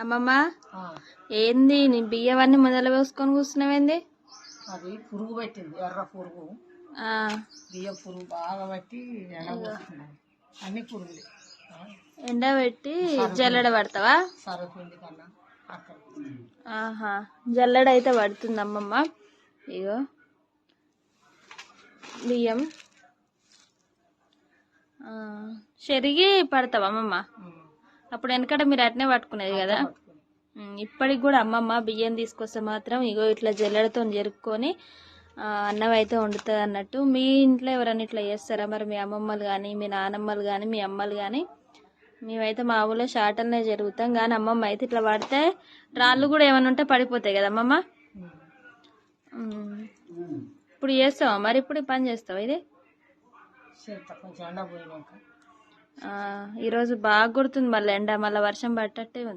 అమ్మమ్మ ఏంది నీ బియ్యవన్నీ మొదలు వేసుకొని కూర్చున్నావేంది? అది పురుగు పెట్టింది, ఎర్ర పురుగు. బియ్యం పురుగు బాగా పట్టి ఎండబోస్తున్నాయి, అన్ని పురుగులు. ఎండబెట్టి జల్లెడ పడతావా? సరపిండి కన్నా అక్కడ. ఆహా, జల్లెడ అయితే పడుతుంది అమ్మమ్మ. ఇగో బియ్యం చెరిగి పడతావా అమ్మమ్మ? అప్పుడు వెనకట మీరు అట్నే పట్టుకునేది కదా. ఇప్పటికి కూడా అమ్మమ్మ బియ్యం తీసుకొస్తే మాత్రం ఇగో ఇట్లా జల్లెడతో జరుపుకొని అన్నం అయితే వండుతుంది అన్నట్టు. మీ ఇంట్లో ఎవరైనా ఇట్లా చేస్తారా మరి? మీ అమ్మమ్మలు కానీ, మీ నానమ్మలు కానీ, మీ అమ్మలు కానీ? మేమైతే మా ఊళ్ళో షాటల్నే జరుగుతాం, కానీ అమ్మమ్మ అయితే ఇట్లా పడితే రాళ్ళు కూడా ఏమైనా ఉంటే పడిపోతాయి కదా అమ్మమ్మ. ఇప్పుడు చేస్తావా మరి? ఇప్పుడు పని చేస్తావా? ఇది ఈరోజు బాగా కొడుతుంది మళ్ళీ ఎండ, మళ్ళీ వర్షం పట్టట్టే ఉంది.